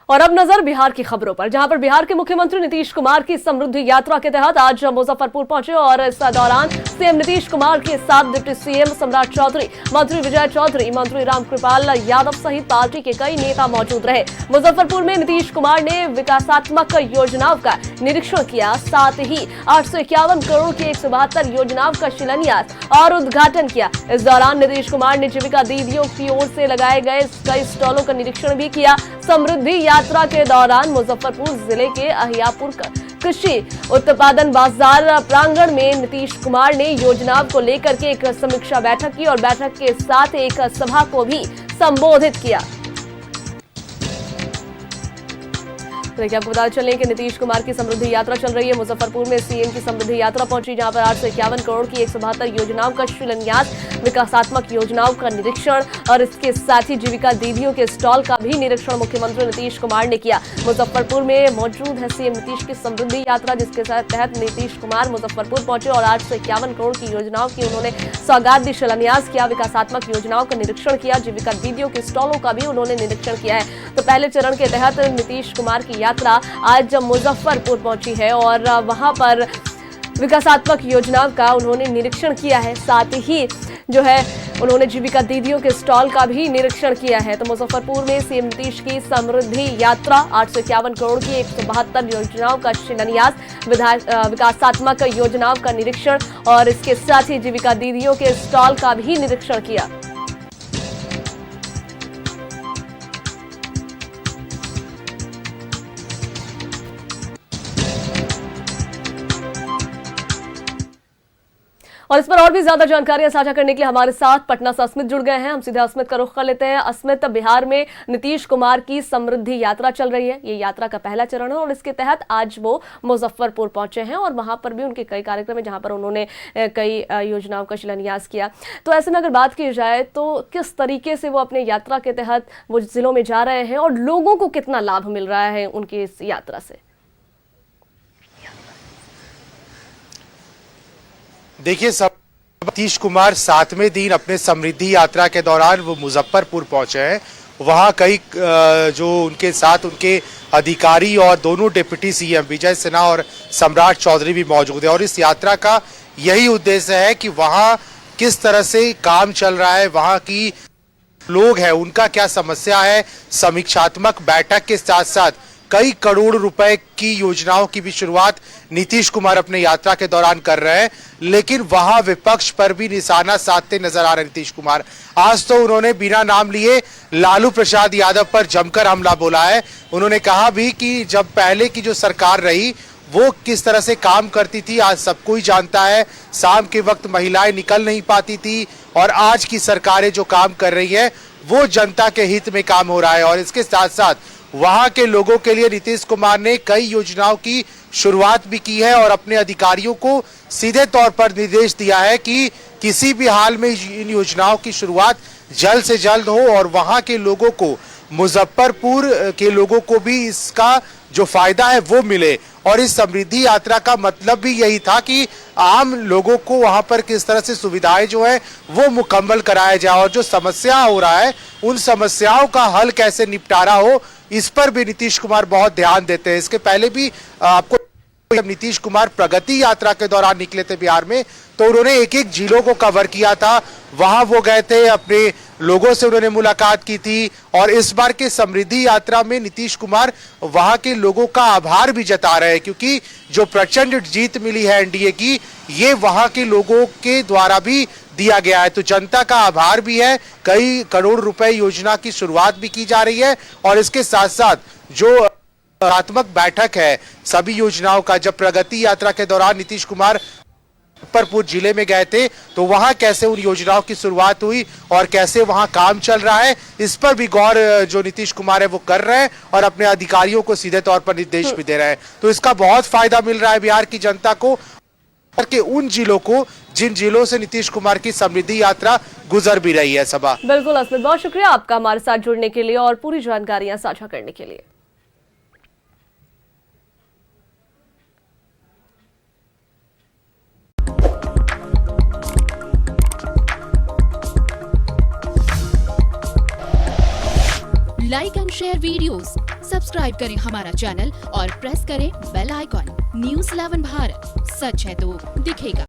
और अब नजर बिहार की खबरों पर, जहां पर बिहार के मुख्यमंत्री नीतीश कुमार की समृद्धि यात्रा के तहत आज मुजफ्फरपुर पहुंचे और इस दौरान सीएम नीतीश कुमार के साथ डिप्टी सीएम सम्राट चौधरी, मंत्री विजय चौधरी, मंत्री रामकृपाल यादव सहित पार्टी के कई नेता मौजूद रहे। मुजफ्फरपुर में नीतीश कुमार ने विकासात्मक योजनाओं का निरीक्षण किया, साथ ही 851 करोड़ की 172 योजनाओं का शिलान्यास और उद्घाटन किया। इस दौरान नीतीश कुमार ने जीविका दीदियों की ओर से लगाए गए कई स्टॉलों का निरीक्षण भी किया। समृद्धि यात्रा के दौरान मुजफ्फरपुर जिले के अहियापुर कृषि उत्पादन बाजार प्रांगण में नीतीश कुमार ने योजनाओं को लेकर के एक समीक्षा बैठक की और बैठक के साथ एक सभा को भी संबोधित किया। देखिए, आपको बता चलें कि नीतीश कुमार की समृद्धि यात्रा चल रही है। मुजफ्फरपुर में सीएम की समृद्धि यात्रा पहुंची, जहां पर 851 करोड़ की 172 योजनाओं का शिलान्यास, विकासात्मक योजनाओं का निरीक्षण और इसके साथ ही जीविका दीदियों के स्टॉल का भी निरीक्षण मुख्यमंत्री नीतीश कुमार ने किया। मुजफ्फरपुर में मौजूद है सीएम नीतीश की समृद्धि यात्रा, जिसके तहत नीतीश कुमार मुजफ्फरपुर पहुंचे और 851 करोड़ की योजनाओं की उन्होंने सौगात दी, शिलान्यास किया, विकासात्मक योजनाओं का निरीक्षण किया, जीविका दीदियों के स्टॉलों का भी उन्होंने निरीक्षण किया है। तो पहले चरण के तहत नीतीश कुमार की यात्रा आज मुजफ्फरपुर पहुंची है और वहां पर विकासात्मक योजनाओं का उन्होंने निरीक्षण किया है, साथ ही जो है उन्होंने जीविका दीदियों के स्टॉल का भी निरीक्षण किया है। तो मुजफ्फरपुर में सीएम नीतीश की समृद्धि यात्रा, 851 करोड़ की 172 योजनाओं का शिलान्यास, विकासात्मक योजनाओं का निरीक्षण और इसके साथ ही जीविका दीदियों के स्टॉल का भी निरीक्षण किया। और इस पर और भी ज्यादा जानकारियां साझा करने के लिए हमारे साथ पटना से अस्मित जुड़ गए हैं। हम सीधे अस्मित का रुख कर लेते हैं। अस्मित, बिहार में नीतीश कुमार की समृद्धि यात्रा चल रही है, ये यात्रा का पहला चरण है और इसके तहत आज वो मुजफ्फरपुर पहुंचे हैं और वहां पर भी उनके कई कार्यक्रम है, जहां पर उन्होंने कई योजनाओं का शिलान्यास किया। तो ऐसे में अगर बात की जाए तो किस तरीके से वो अपने यात्रा के तहत वो जिलों में जा रहे हैं और लोगों को कितना लाभ मिल रहा है उनकी इस यात्रा से? देखिए, नीतीश कुमार 7वें दिन अपने समृद्धि यात्रा के दौरान वो मुजफ्फरपुर पहुंचे हैं। वहां कई जो उनके साथ उनके अधिकारी और दोनों डिप्टी सीएम विजय सिन्हा और सम्राट चौधरी भी मौजूद है और इस यात्रा का यही उद्देश्य है कि वहां किस तरह से काम चल रहा है, वहां की लोग हैं उनका क्या समस्या है। समीक्षात्मक बैठक के साथ साथ कई करोड़ रुपए की योजनाओं की भी शुरुआत नीतीश कुमार अपने यात्रा के दौरान कर रहे हैं, लेकिन वहां विपक्ष पर भी निशाना साधते नजर आ रहे नीतीश कुमार। आज तो उन्होंने बिना नाम लिए लालू प्रसाद यादव पर जमकर हमला बोला है। उन्होंने कहा भी कि जब पहले की जो सरकार रही वो किस तरह से काम करती थी आज सबको ही जानता है। शाम के वक्त महिलाएं निकल नहीं पाती थी और आज की सरकारें जो काम कर रही है वो जनता के हित में काम हो रहा है। और इसके साथ साथ वहां के लोगों के लिए नीतीश कुमार ने कई योजनाओं की शुरुआत भी की है और अपने अधिकारियों को सीधे तौर पर निर्देश दिया है कि किसी भी हाल में इन योजनाओं की शुरुआत जल्द से जल्द हो और वहां के लोगों को, मुजफ्फरपुर के लोगों को भी इसका जो फायदा है वो मिले। और इस समृद्धि यात्रा का मतलब भी यही था कि आम लोगों को वहां पर किस तरह से सुविधाएं जो है वो मुकम्मल कराया जाए और जो समस्या हो रहा है उन समस्याओं का हल कैसे निपटारा हो, इस पर भी नीतीश कुमार बहुत ध्यान देते हैं। इसके पहले भी आपको जब नीतीश कुमार प्रगति यात्रा के दौरान निकले थे बिहार में, तो उन्होंने एक एक जिलों को कवर किया था। वहां वो गए थे, अपने लोगों से उन्होंने मुलाकात की थी और इस बार के समृद्धि यात्रा में नीतीश कुमार वहां के लोगों का आभार भी जता रहे हैं, क्योंकि जो प्रचंड जीत मिली है एनडीए की, ये वहां के लोगों के द्वारा भी दिया गया है। तो जनता का आभार भी है। कई करोड़ रुपए योजना की शुरुआत भी की जा रही है और इसके साथ साथ जो सकारात्मक बैठक है सभी योजनाओं का, जब प्रगति यात्रा के दौरान नीतीश कुमार मुजफ्फरपुर जिले में गए थे तो वहां कैसे उन योजनाओं की शुरुआत हुई और कैसे वहां काम चल रहा है, इस पर भी गौर जो नीतीश कुमार है वो कर रहे हैं और अपने अधिकारियों को सीधे तौर पर निर्देश भी दे रहे हैं। तो इसका बहुत फायदा मिल रहा है बिहार की जनता को, के उन जिलों को जिन जिलों से नीतीश कुमार की समृद्धि यात्रा गुजर भी रही है। सभा बिल्कुल अस्मित, बहुत शुक्रिया आपका हमारे साथ जुड़ने के लिए और पूरी जानकारियां साझा करने के लिए। Like and share videos, subscribe करें हमारा चैनल और प्रेस करें बेल आइकॉन। न्यूज़ 11 भारत, सच है तो दिखेगा।